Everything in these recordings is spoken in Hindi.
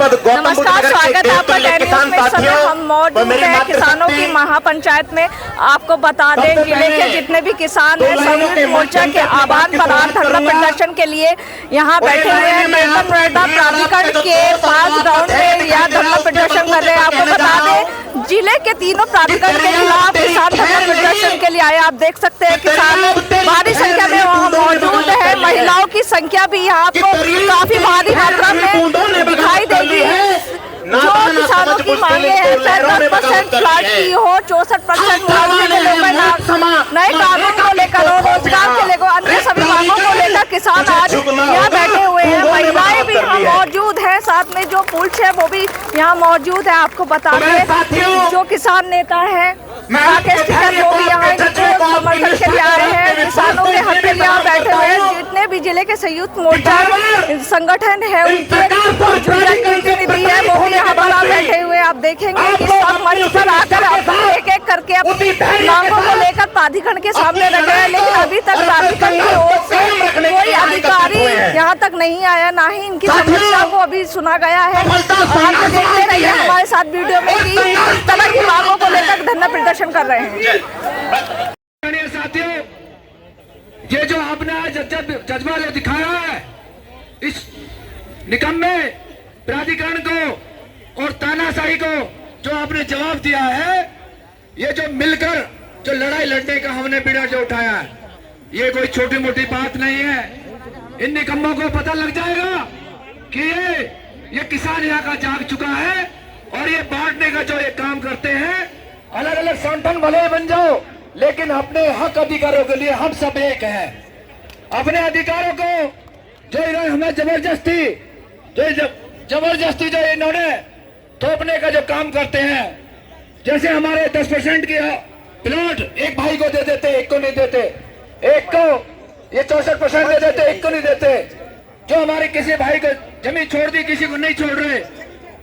नमस्कार, स्वागत है आपका दैनिक में। इस समय हम मौजूद हैं किसानों की महापंचायत में। आपको बता दें, जिले के जितने भी किसान हैं संयुक्त मोर्चा के आह्वान पर आज धरना प्रदर्शन के लिए यहाँ बैठे हुए हैं। वेतन नोएडा प्राधिकरण के पास ग्राउंड में यह धरना प्रदर्शन कर रहे हैं। आपको बता दें, जिले के तीनों प्राधिकरण के खिलाफ किसान धरना प्रदर्शन के लिए आए। आप देख सकते हैं किसान भारी संख्या में वहाँ मौजूद है। महिलाओं की संख्या भी यहाँ आपको काफी भारी मात्रा में दिखाई देगी। जो किसानों की मांगे हैं 10% फ्लैट की हो, 64% नए कानून को लेकर हो, रोजगार के लेकर अन्य सभी मांगों को लेकर किसान आज यहाँ बैठे हुए हैं। महिलाएं भी यहाँ मौजूद है, साथ में जो पुरुष है वो भी यहाँ मौजूद है। आपको बता दें, जो किसान नेता है राकेश टिकैत वो भी यहाँ समर्थन के लिए आए हैं। किसानों के हक के लिए यहाँ बैठे हुए हैं। जितने भी जिले के संयुक्त मोर्चा संगठन है उनके प्रतिनिधि है वो यहाँ पर बैठे हुए। आप देखेंगे कि सब मंच पर आकर एक एक करके अपनी मांगों को लेकर प्राधिकरण के सामने रखे हैं, लेकिन अभी तक प्राधिकरण की ओर से कोई अधिकारी यहाँ तक नहीं आया, ना ही इनकी समस्या को अभी सुना गया है। आप देखते रहिए हमारे साथ वीडियो में कि इस तरह की मांगों को लेकर धरना प्रदर्शन कर रहे हैं। साथियों, ये जो आपने आज जज्बा जो दिखाया है, इस निकम्मे प्राधिकरण को और तानाशाही को जो आपने जवाब दिया है, ये जो मिलकर जो लड़ाई लड़ने का हमने बीड़ा जो उठाया है, ये कोई छोटी मोटी बात नहीं है। इन निकम्मों को पता लग जाएगा कि ये किसान यहाँ का जाग चुका है और ये बांटने का जो ये काम करते हैं। अलग अलग संगठन भले बन जाओ, लेकिन अपने हक अधिकारों के लिए हम सब एक हैं। अपने अधिकारों को जो इन्होंने हमें जबरदस्ती जो इन्होंने थोपने का जो काम करते हैं, जैसे हमारे 10% की प्लॉट एक भाई को दे देते, एक को नहीं देते, एक को ये 64% दे देते, एक को नहीं देते। जो हमारे किसी भाई को जमीन छोड़ दी, किसी को नहीं छोड़ रहे।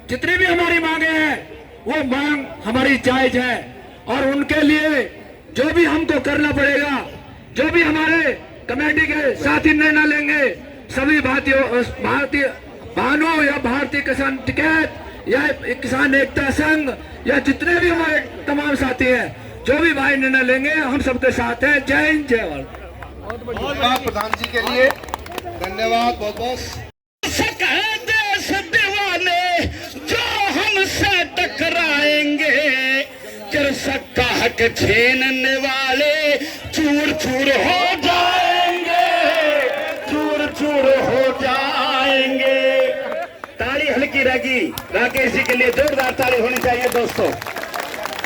जितनी भी हमारी मांगे हैं वो मांग हमारी जायज है और उनके लिए जो भी हमको करना पड़ेगा, जो भी हमारे कमेटी के साथी निर्णय लेंगे, सभी भारतीय बहनों या भारतीय किसान टिकैत या किसान एकता संघ या जितने भी हमारे तमाम साथी हैं, जो भी भाई निर्णय लेंगे, हम सबके साथ हैं। जय हिंद, जय भारत। प्रधान जी के लिए धन्यवाद बहुत बहुत। दीवाने जो हमसे टकराएंगे, सकता हक छीनने वाले चूर चूर हो जाएंगे, चूर चूर हो जाएंगे। ताली हल्की रहेगी राकेश जी के लिए, जोरदार ताली होनी चाहिए। दोस्तों,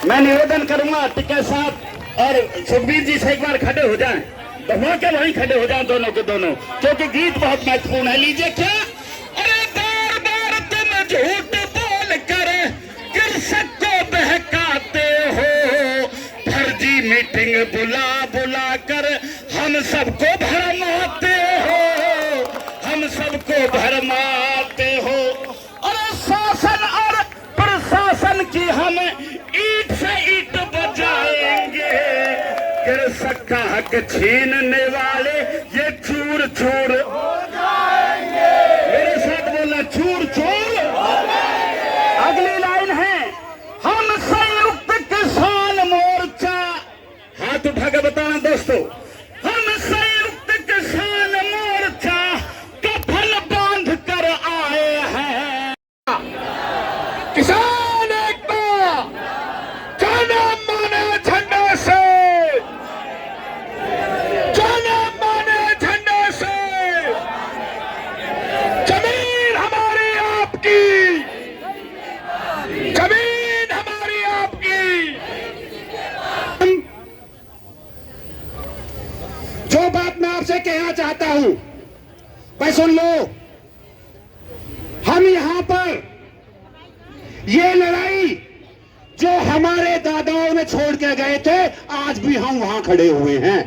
मैं निवेदन करूंगा टिकैत साहब और सुखबीर जी से एक बार खड़े हो जाएं, तो मौके वहीं खड़े हो जाएं दोनों के दोनों, क्योंकि गीत बहुत महत्वपूर्ण है। लीजिए क्या, अरे बार बार तुम झूठ बोल कर कृषक को बहकाते हो, फर्जी मीटिंग बुला बुला कर हम सबको भरमाते हो, हम सबको भरमाते हो। अरे शासन और प्रशासन की हम ईट से ईट बजाएंगे, कृषक का हक छीनने वाले ये चूर चूर हो जाएंगे। मेरे साथ बोलना, चूर चूर हो जाएंगे। अगली लाइन है, हम संयुक्त किसान मोर्चा, हाथ उठा के बताना दोस्तों, हम संयुक्त किसान मोर्चा कफन बांध कर आए हैं। किसान एकता जाने माने झंडे से, जाने माने झंडे से। जमीन हमारी आपकी, जमीन हमारी आपकी। जो बात मैं आपसे कहना चाहता हूं भाई सुन लो। हम यहां पर ये लड़ाई जो हमारे दादाओं ने छोड़ के गए थे, आज भी हम वहां खड़े हुए हैं,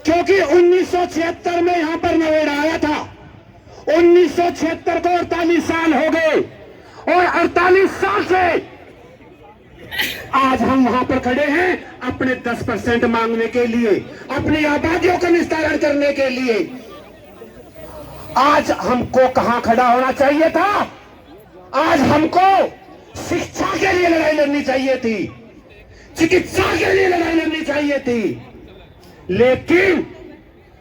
क्योंकि 1976 में यहां पर नोएडा आया था। 1976 को 48 साल हो गए और 48 साल से आज हम वहां पर खड़े हैं अपने 10% मांगने के लिए, अपनी आबादियों का निस्तारण करने के लिए। आज हमको कहां खड़ा होना चाहिए था? आज हमको शिक्षा के लिए लड़ाई लड़नी चाहिए थी, चिकित्सा के लिए लड़ाई लड़नी चाहिए थी, लेकिन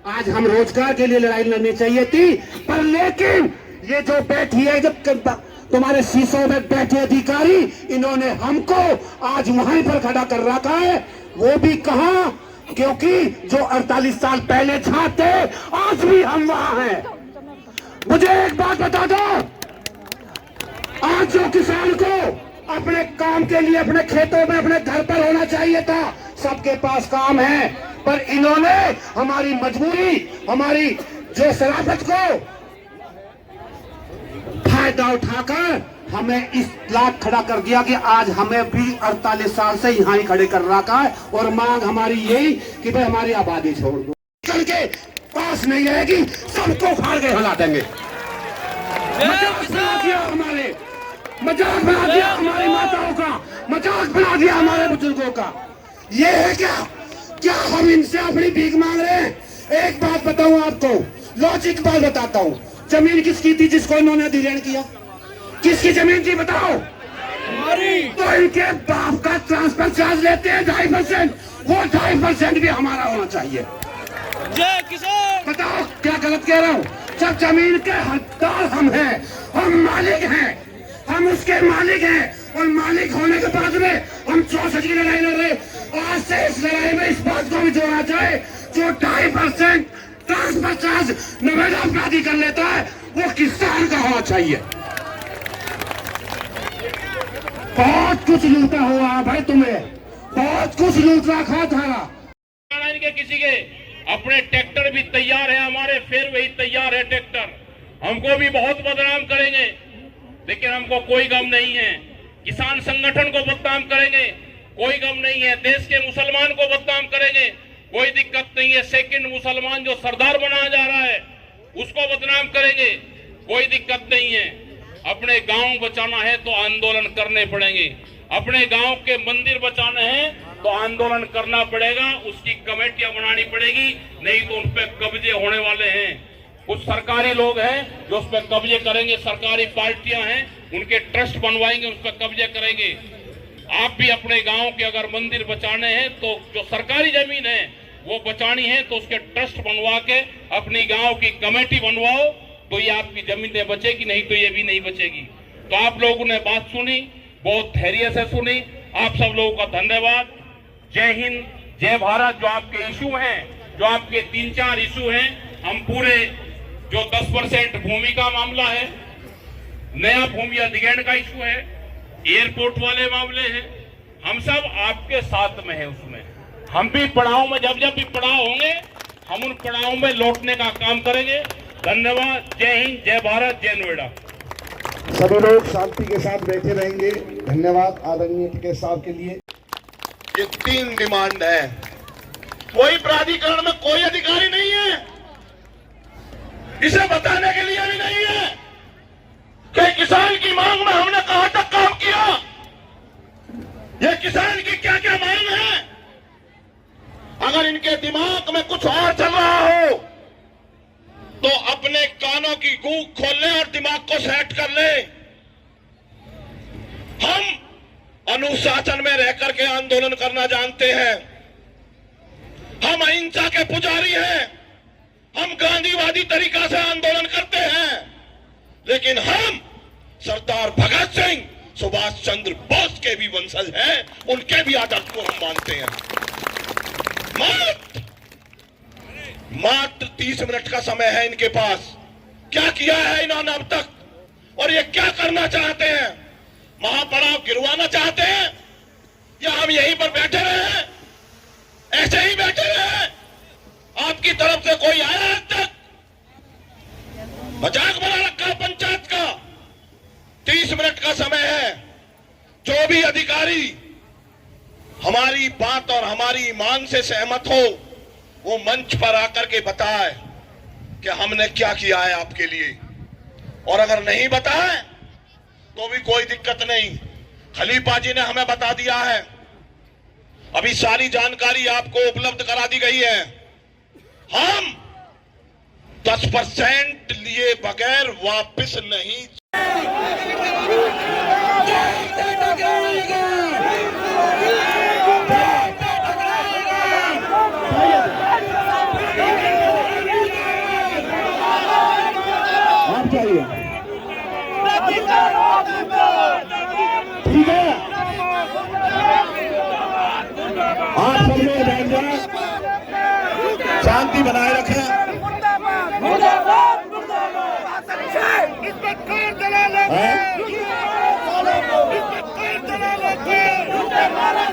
आज हम रोजगार के लिए लड़ाई लड़नी चाहिए थी। पर लेकिन ये जो बैठी है, जब तुम्हारे शीशों में बैठे अधिकारी, इन्होंने हमको आज वहीं पर खड़ा कर रखा है। वो भी कहां, क्योंकि जो 48 साल पहले जहां थे, आज भी हम वहां हैं। मुझे एक बात बता दो, आज जो किसान को अपने काम के लिए अपने खेतों में अपने घर पर होना चाहिए था, सबके पास काम है, पर इन्होंने हमारी मजबूरी, हमारी जो शराफत को फायदा उठाकर हमें इस लाख खड़ा कर दिया कि आज हमें भी 48 साल से यहाँ ही खड़े कर रखा है। और मांग हमारी यही कि भाई हमारी आबादी छोड़ दो, के पास नहीं रहेगी, सबको फाड़ के हिला देंगे। मजाक बना दिया हमारे, मजाक बना दिया हमारी माताओं का, मजाक बना दिया हमारे बुजुर्गों का। ये है क्या हम इनसे अपनी भीख मांग रहे हैं? एक बात बताऊं आपको, लॉजिक बात बताता हूं। जमीन किसकी थी जिसको इन्होंने अधिग्रहण किया? किसकी जमीन थी बताओ? तो इनके बाप का ट्रांसफर चार्ज लेते हैं 2.5%, वो 2.5% भी हमारा होना चाहिए। जय किसान। बताओ क्या गलत कह रहा हूँ? जब जमीन के हकदार हम हैं, हम मालिक हैं, हम उसके मालिक हैं, और मालिक होने के बाद में हम 64 की लड़ाई लड़ रहे। आज से इस लड़ाई में इस बात को भी जोड़ना चाहे, जो 2.5% ट्रांसफर चार्ज नवेदा अपराधी कर लेता है, वो किसान का होना चाहिए। बहुत कुछ लूटा हुआ है भाई, तुम्हें बहुत कुछ लूट रखा था। के किसी के अपने ट्रैक्टर भी तैयार है, हमारे फिर वही तैयार है ट्रैक्टर, हमको भी बहुत बदनाम करेंगे, लेकिन हमको कोई गम नहीं है। किसान संगठन को बदनाम करेंगे, कोई गम नहीं है। देश के मुसलमान को बदनाम करेंगे, कोई दिक्कत नहीं है। सेकंड मुसलमान जो सरदार बनाया जा रहा है, उसको बदनाम करेंगे, कोई दिक्कत नहीं है। अपने गांव बचाना है तो आंदोलन करने पड़ेंगे, अपने गांव के मंदिर बचाने हैं तो आंदोलन करना पड़ेगा, उसकी कमेटियां बनानी पड़ेगी, नहीं तो उन पे कब्जे होने वाले हैं। कुछ सरकारी लोग हैं जो उस पर कब्जे करेंगे, सरकारी पार्टियां हैं, उनके ट्रस्ट बनवाएंगे, उस पर कब्जे करेंगे। आप भी अपने गांव के अगर मंदिर बचाने हैं तो जो सरकारी जमीन है वो बचानी है, तो उसके ट्रस्ट बनवा के अपनी गांव की कमेटी बनवाओ, तो ये आपकी जमीनें बचेगी, नहीं तो ये भी नहीं बचेगी। तो आप लोगों ने बात सुनी, बहुत धैर्य से सुनी, आप सब लोगों का धन्यवाद। जय हिंद, जय भारत। जो आपके इशू हैं, जो आपके 3-4 इशू हैं, हम पूरे जो 10% भूमि का मामला है, नया भूमि अधिग्रहण का इशू है, एयरपोर्ट वाले मामले हैं, हम सब आपके साथ में है। उसमें हम भी पड़ाव में, जब जब भी पड़ाव होंगे, हम उन पड़ाव में लौटने का काम करेंगे। धन्यवाद। जय हिंद, जय भारत, जय नोएडा। सभी लोग शांति के साथ बैठे रहेंगे। धन्यवाद आदरणीय टिकैत साहब के लिए। ये 3 डिमांड है, कोई प्राधिकरण में कोई अधिकारी नहीं है, इसे बताने के लिए भी नहीं है कि किसान की मांग में हमने कहां तक काम किया, ये किसान की क्या क्या मांग है। अगर इनके दिमाग में कुछ और चल रहा हो तो अपने कानों की गूंग खोल ले और दिमाग को सेट कर ले। हम अनुशासन में रह करके आंदोलन करना जानते हैं, हम अहिंसा के पुजारी हैं, हम गांधीवादी तरीका से आंदोलन करते हैं, लेकिन हम सरदार भगत सिंह, सुभाष चंद्र बोस के भी वंशज हैं, उनके भी आदर्श को हम मानते हैं। मात्र 30 मिनट का समय है इनके पास। क्या किया है इन्होंने अब तक, और ये क्या करना चाहते हैं? महापड़ाव गिरवाना चाहते हैं, या हम यहीं पर बैठे रहे, ऐसे ही बैठे रहे? आपकी तरफ से कोई आया अब तक? मजाक बना रखा है पंचायत का। 30 मिनट का समय है, जो भी अधिकारी हमारी बात और हमारी मांग से सहमत हो, वो मंच पर आकर के बताए कि हमने क्या किया है आपके लिए, और अगर नहीं बताए तो भी कोई दिक्कत नहीं। खलीफा जी ने हमें बता दिया है, अभी सारी जानकारी आपको उपलब्ध करा दी गई है। हम 10% लिए बगैर वापस नहीं शांति बनाए रखें।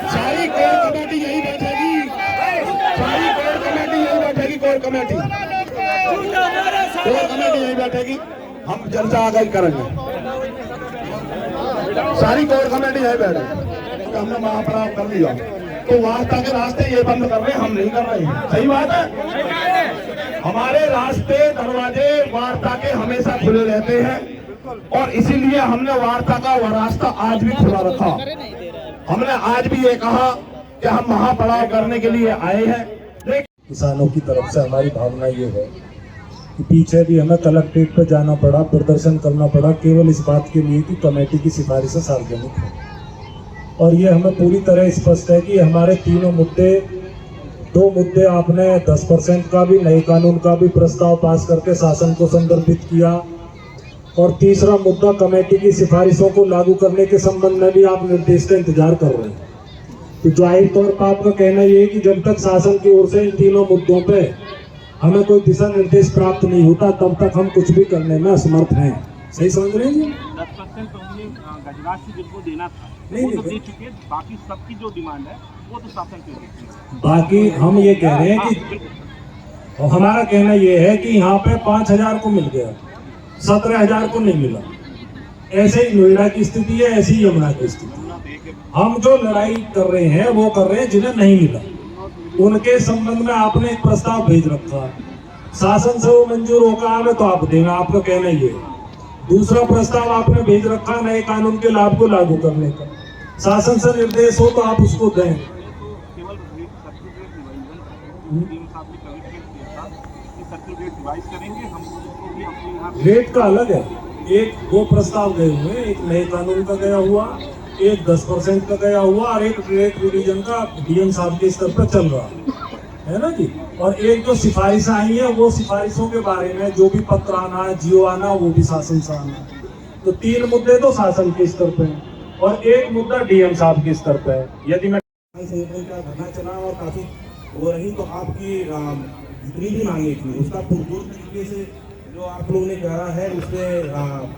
सारी कोर कमेटी यही बैठेगी, सारी कोर कमेटी यही बैठेगी, कोर कमेटी यही बैठेगी। हम चर्चा आगे करेंगे, सारी कोर कमेटी यही बैठेगी। तो हमने महापड़ाव कर लिया, तो वार्ता के रास्ते ये बंद कर रहे हैं, हम नहीं कर रहे हैं। सही बात है, हमारे रास्ते दरवाजे वार्ता के हमेशा खुले रहते हैं और इसीलिए हमने वार्ता का वह रास्ता आज भी खुला रखा। हमने आज भी ये कहा कि हम महापड़ाव करने के लिए आए हैं। किसानों की तरफ से हमारी भावना ये है कि पीछे भी हमें कलेक्ट्रेट पर जाना पड़ा, प्रदर्शन करना पड़ा, केवल इस बात के लिए कि कमेटी की सिफारिशें सार्वजनिक हो। और ये हमें पूरी तरह स्पष्ट है कि हमारे तीनों मुद्दे, 2 मुद्दे आपने 10% का भी, नए कानून का भी प्रस्ताव पास करके शासन को संदर्भित किया, और तीसरा मुद्दा कमेटी की सिफारिशों को लागू करने के संबंध में भी आप निर्देश का इंतजार कर रहे हैं। तो जाहिर तौर पर आपका कहना ये है कि जब तक शासन की ओर से इन तीनों मुद्दों पे हमें कोई दिशा निर्देश प्राप्त नहीं होता, तब तक हम कुछ भी करने में असमर्थ हैं। सही समझ रहे हैं जी? 10% तो गजराज जिनको देना था नहीं, वो तो दे चुके, बाकी सबकी जो डिमांड है वो तो शासन के लिए। बाकी हम ये कह रहे हैं कि हमारा कहना ये है कि यहाँ पे 5,000 को मिल गया, 17,000 को नहीं मिला। ऐसे ही नोएडा की स्थिति है, ऐसी ही यमुना की स्थिति है। हम जो लड़ाई कर रहे हैं वो कर रहे हैं जिन्हें नहीं मिला, उनके संबंध में आपने एक प्रस्ताव भेज रखा, शासन से वो मंजूर होगा हमें तो आप देना, आपका कहना ये है। दूसरा प्रस्ताव आपने भेज रखा नए कानून के लाभ को लागू करने का, शासन से निर्देश हो तो आप उसको दें। केवल रेट का अलग है, एक 2 प्रस्ताव गए हुए, एक नए कानून का गया हुआ, एक 10% का गया हुआ, और एक रेट रिवीजन का डीएम साहब के स्तर पर चल रहा है ना जी। और एक जो सिफारिशें आई है वो सिफारिशों के बारे में जो भी पत्र आना, जियो आना, वो भी शासन से आना। तो 3 मुद्दे तो शासन के स्तर पे हैं और एक मुद्दा डीएम साहब के स्तर पे है। यदि मैं संगठन का धरना चला और काफी वो रही, तो आपकी जितनी भी मांगे थी उसका पुरजोर तरीके से जो आप लोगों ने कहा है, उसमें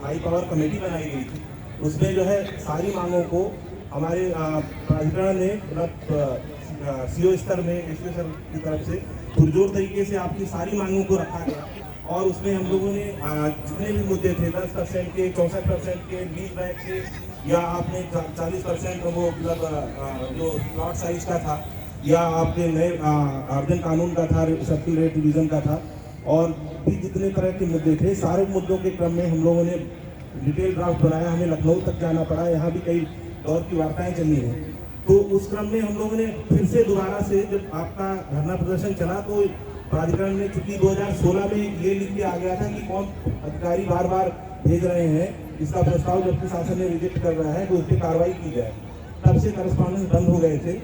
हाई पावर कमेटी बनाई गई थी। उसमें जो है सारी मांगों को हमारे प्राधिकरण ने सीओ स्तर में एसपी सर की तरफ से पुरजोर तरीके से आपकी सारी मांगों को रखा गया। और उसमें हम लोगों ने जितने भी मुद्दे थे 10% के, 64% के, 20 बैग के, या आपने 40% वो मतलब जो प्लॉट साइज का था, या आपके नए आवेदन कानून का था, सर्किल रेट डिवीजन का था, और भी जितने तरह के मुद्दे थे, सारे मुद्दों के क्रम में हम लोगों ने डिटेल ड्राफ्ट बनाया। हमें लखनऊ तक जाना पड़ा, यहाँ भी कई दौर की वार्ताएं चली हैं। तो उस क्रम में हम लोगों ने फिर से दोबारा से जब आपका धरना प्रदर्शन चला, तो प्राधिकरण ने चूंकि 2016 में ये लिख के आ गया था कि कौन अधिकारी बार बार भेज रहे हैं इसका प्रस्ताव, जबकि शासन ने रिजेक्ट कर रहा है, तो उस पर कार्रवाई की जाए। तब से करस्पॉन्डेंस बंद हो गए थे,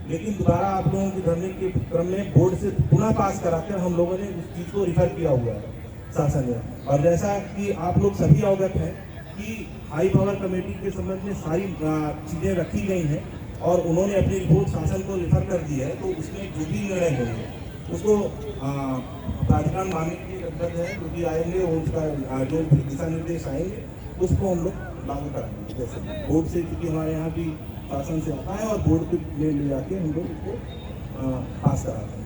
लेकिन दोबारा आप लोगों के धरने के क्रम में बोर्ड से पुनः पास कराकर हम लोगों ने उस चीज़ को रिफर किया हुआ है शासन ने। और जैसा कि आप लोग सभी अवगत हैं कि हाई पावर कमेटी के संबंध में सारी चीज़ें रखी गई हैं और उन्होंने अपनी रिपोर्ट शासन को रिफर कर दी है। तो उसमें जो भी निर्णय होंगे उसको प्राधिकरण मानने के लिए तत्पर है, जो भी आएंगे उसका जो दिशा निर्देश आएंगे उसको हम लोग लागू कराएंगे। जैसे बोर्ड से, क्योंकि हमारे यहाँ भी शासन से आता है और बोर्ड पे ले जाके हम लोग उसको पास कराते हैं।